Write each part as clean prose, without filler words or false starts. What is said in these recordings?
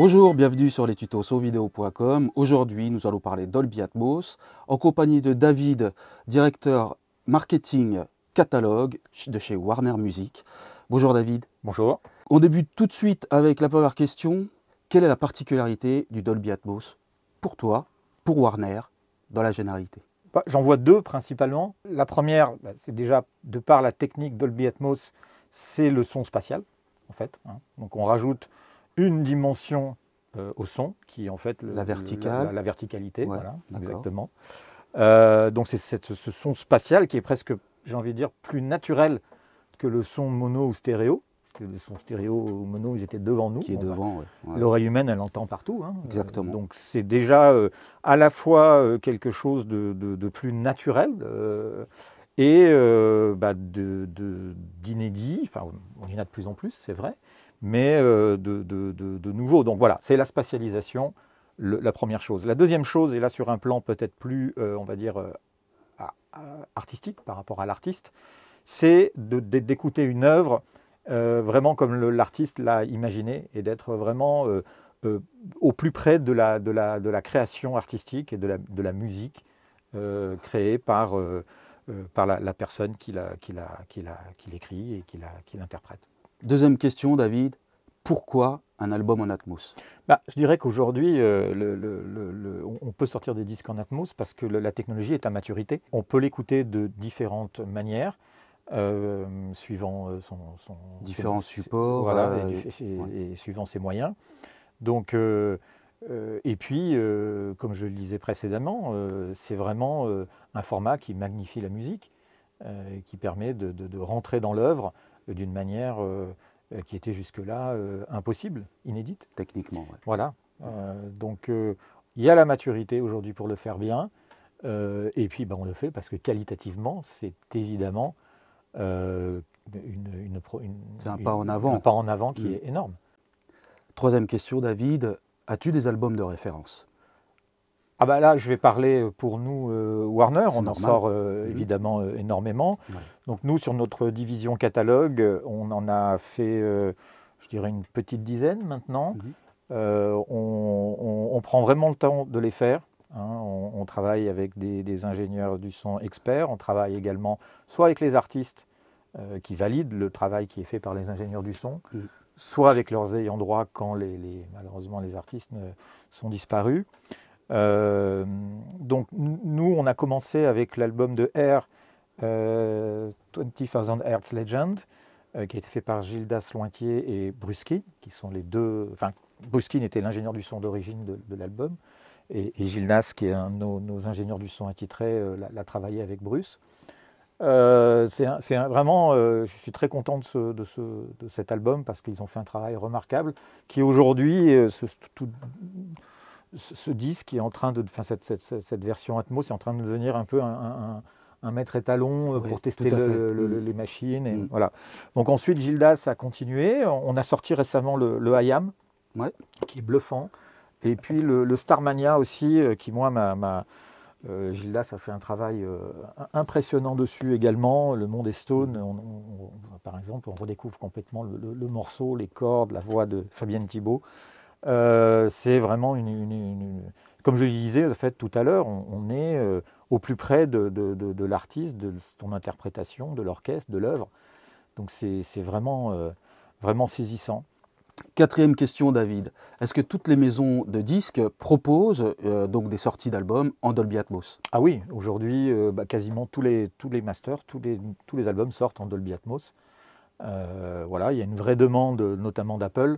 Bonjour, bienvenue sur les tutos sauvideo.com. Aujourd'hui, nous allons parler Dolby Atmos en compagnie de David, directeur marketing catalogue de chez Warner Music. Bonjour David. Bonjour. On débute tout de suite avec la première question. Quelle est la particularité du Dolby Atmos pour toi, pour Warner, dans la généralité? J'en vois deux principalement. La première, c'est déjà de par la technique Dolby Atmos, c'est le son spatial en fait. Donc on rajoute une dimension au son qui est en fait La verticale. la verticalité. Ouais, voilà, d'accord. exactement. Donc c'est ce son spatial qui est presque, j'ai envie de dire, plus naturel que le son mono ou stéréo. Parce que le son stéréo ou mono, ils étaient devant nous. Qui est devant, ouais. L'oreille humaine, elle entend partout. Exactement. Donc c'est déjà à la fois quelque chose de plus naturel et d'inédit. Enfin, on y en a de plus en plus, c'est vrai, mais de nouveau. Donc voilà, c'est la spatialisation, la première chose. La deuxième chose, et là sur un plan peut-être plus, on va dire, artistique par rapport à l'artiste, c'est d'écouter une œuvre vraiment comme l'artiste l'a imaginé et d'être vraiment au plus près de la création artistique et de la musique créée par la personne qui l'écrit et qui l'interprète. Deuxième question, David. Pourquoi un album en Atmos? Je dirais qu'aujourd'hui, on peut sortir des disques en Atmos parce que la technologie est à maturité. On peut l'écouter de différentes manières. Suivant différents supports, voilà, et suivant ses moyens. Donc, et puis, comme je le disais précédemment, c'est vraiment un format qui magnifie la musique, qui permet de rentrer dans l'œuvre d'une manière qui était jusque-là impossible, inédite. Techniquement, ouais. Voilà. Donc, il y a la maturité aujourd'hui pour le faire bien. Et puis, on le fait parce que qualitativement, c'est évidemment c'est un pas en avant. Un pas en avant qui est énorme. Troisième question, David. As-tu des albums de référence? Là, je vais parler pour nous, Warner. On en sort évidemment énormément. Ouais. Donc nous, sur notre division catalogue, on en a fait, je dirais, une petite dizaine maintenant. On prend vraiment le temps de les faire. On travaille avec des ingénieurs du son experts. On travaille également soit avec les artistes qui valident le travail qui est fait par les ingénieurs du son, soit avec leurs ayants droit quand malheureusement les artistes sont disparus. Donc nous, on a commencé avec l'album de Air, 20,000 Hertz Legend, qui a été fait par Gildas Lointier et Bruskin, qui sont les deux. Enfin, Bruskin était l'ingénieur du son d'origine de l'album, et Gildas, qui est un de nos ingénieurs du son attitrés, l'a travaillé avec Bruce. Vraiment, je suis très content de cet album parce qu'ils ont fait un travail remarquable qui aujourd'hui, ce disque est en train de, cette version Atmos est en train de devenir un peu un maître étalon pour tester les machines. Et voilà. Donc ensuite, Gildas a continué. On a sorti récemment le IAM, qui est bluffant. Et puis le Starmania aussi, qui moi Gildas a fait un travail impressionnant dessus également. Le monde est stone. Par exemple, on redécouvre complètement le morceau, les cordes, la voix de Fabienne Thibault. C'est vraiment comme je le disais en fait, tout à l'heure, on est au plus près de l'artiste, de son interprétation, de l'orchestre, de l'œuvre. Donc c'est vraiment, vraiment saisissant. Quatrième question, David. Est-ce que toutes les maisons de disques proposent donc des sorties d'albums en Dolby Atmos? Ah oui, aujourd'hui, quasiment tous les masters, tous les albums sortent en Dolby Atmos. Voilà, il y a une vraie demande, notamment d'Apple,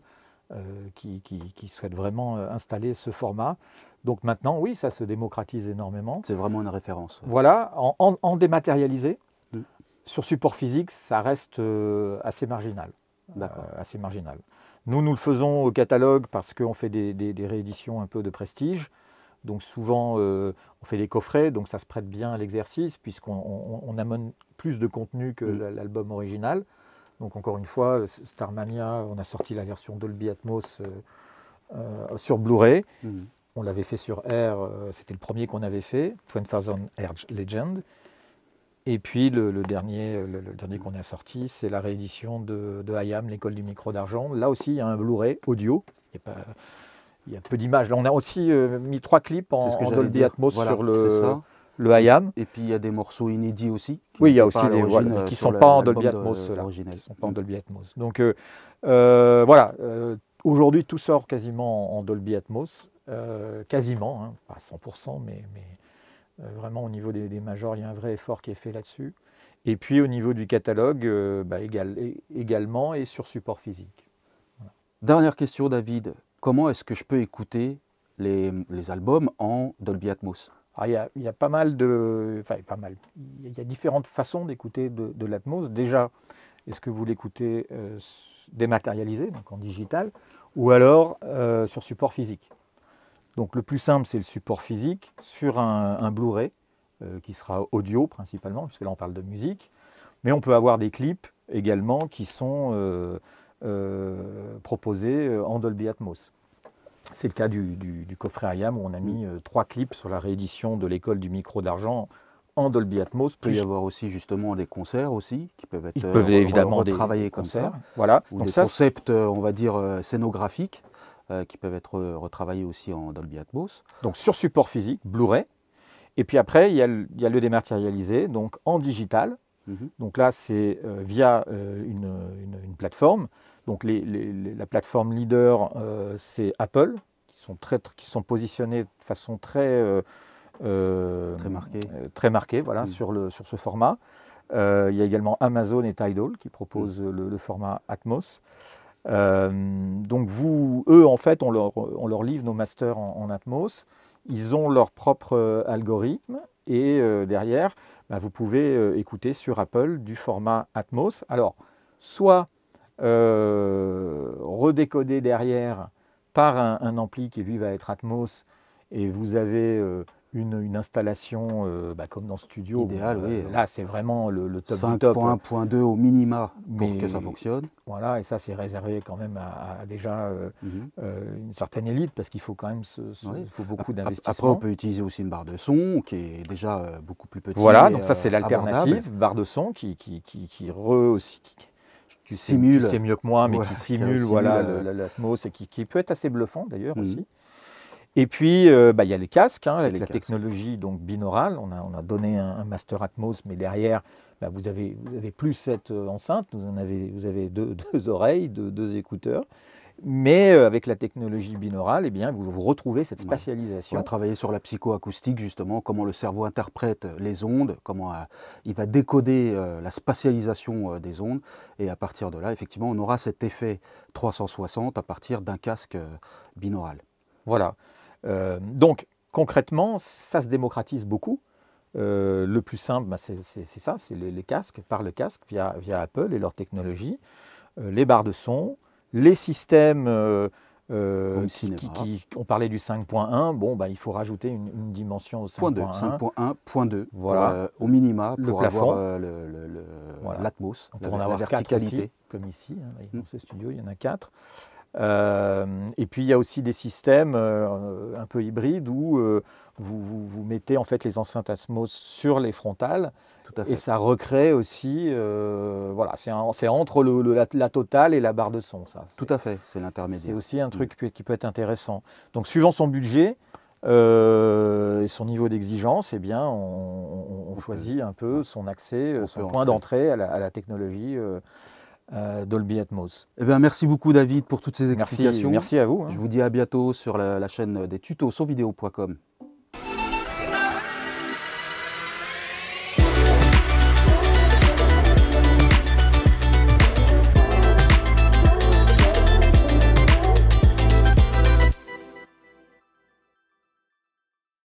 qui souhaite vraiment installer ce format. Donc maintenant, oui, ça se démocratise énormément. C'est vraiment une référence. Voilà, en dématérialisé. Sur support physique, ça reste assez marginal. Assez marginal. Nous le faisons au catalogue parce qu'on fait des rééditions un peu de prestige. Donc souvent, on fait des coffrets, donc ça se prête bien à l'exercice puisqu'on amène plus de contenu que l'album original. Donc encore une fois, Starmania, on a sorti la version Dolby Atmos sur Blu-ray. On l'avait fait sur Air, c'était le premier qu'on avait fait, 20,000 Hertz Legend. Et puis le dernier qu'on a sorti, c'est la réédition de IAM, l'école du micro d'argent. Là aussi, il y a un Blu-ray audio. il y a peu d'images. Là, on a aussi mis 3 clips en Dolby Atmos voilà, sur le IAM. Et puis il y a des morceaux inédits aussi. Oui, il y a aussi des qui ne sont pas en Dolby Atmos. Qui sont pas en Dolby Atmos. Donc voilà, aujourd'hui tout sort quasiment en Dolby Atmos, quasiment, hein, pas 100%, mais vraiment au niveau des majors, il y a un vrai effort qui est fait là-dessus. Et puis au niveau du catalogue, également et sur support physique. Voilà. Dernière question, David, comment est-ce que je peux écouter les albums en Dolby Atmos? Alors, il y a pas mal de... Enfin, pas mal. Il y a différentes façons d'écouter de l'Atmos. Déjà, est-ce que vous l'écoutez dématérialisé, donc en digital, ou alors sur support physique? Donc le plus simple, c'est le support physique sur un Blu-ray, qui sera audio principalement, puisque là on parle de musique. Mais on peut avoir des clips également qui sont proposés en Dolby Atmos. C'est le cas du coffret IAM où on a mis 3 clips sur la réédition de l'école du micro d'argent en Dolby Atmos. Il peut y avoir aussi justement des concerts aussi qui peuvent être évidemment retravaillés comme concerts, ça. voilà. Ou donc des concepts, on va dire, scénographiques qui peuvent être retravaillés aussi en Dolby Atmos. Donc sur support physique, Blu-ray. Et puis après, il y a le dématérialisé, donc en digital. Donc là, c'est via une plateforme. Donc la plateforme leader, c'est Apple, qui sont positionnés de façon très marquée voilà, sur ce format. Il y a également Amazon et Tidal qui proposent le format Atmos. Donc eux, en fait, on leur livre nos masters en Atmos. Ils ont leur propre algorithme et derrière, vous pouvez écouter sur Apple du format Atmos. Alors, soit redécoder derrière par un ampli qui lui va être Atmos et vous avez une installation comme dans Studio. Idéal, oui. Là, c'est vraiment le top du top. 5.1.2 au minima pour que ça fonctionne. Voilà, et ça, c'est réservé quand même à déjà une certaine élite parce qu'il faut quand même il faut beaucoup d'investissement. Après, on peut utiliser aussi une barre de son qui est déjà beaucoup plus petite. Voilà, donc ça, c'est l'alternative, barre de son qui simule, tu sais mieux que moi, mais qui simule l'Atmos et qui peut être assez bluffant d'ailleurs aussi. Et puis, il y a les casques, avec la technologie donc, binaurale. On a donné un master Atmos, mais derrière, vous avez plus cette enceinte. Vous avez deux oreilles, deux écouteurs. Mais avec la technologie binaurale, vous retrouvez cette spatialisation. On va travailler sur la psychoacoustique, justement, comment le cerveau interprète les ondes, comment il va décoder la spatialisation des ondes. Et à partir de là, effectivement, on aura cet effet 360 à partir d'un casque binaural. Voilà. Donc, concrètement, ça se démocratise beaucoup. Le plus simple, c'est ça, c'est les casques, par le casque, via Apple et leur technologie, les barres de son, les systèmes on parlait du 5.1, il faut rajouter une dimension au 5.1. 5.1.2 voilà. Au minima pour avoir l'Atmos, la verticalité. Aussi, comme ici, dans ce studio, il y en a 4. Et puis il y a aussi des systèmes un peu hybrides où vous mettez en fait les enceintes Atmos sur les frontales. Tout à fait. Et ça recrée aussi, c'est entre la totale et la barre de son. Ça. Tout à fait, c'est l'intermédiaire. C'est aussi un truc qui peut être intéressant. Donc suivant son budget et son niveau d'exigence, on choisit un peu son accès, son point d'entrée à la technologie Dolby Atmos. Merci beaucoup David pour toutes ces explications. Merci à vous. Je vous dis à bientôt sur la chaîne des tutos sauvideo.com.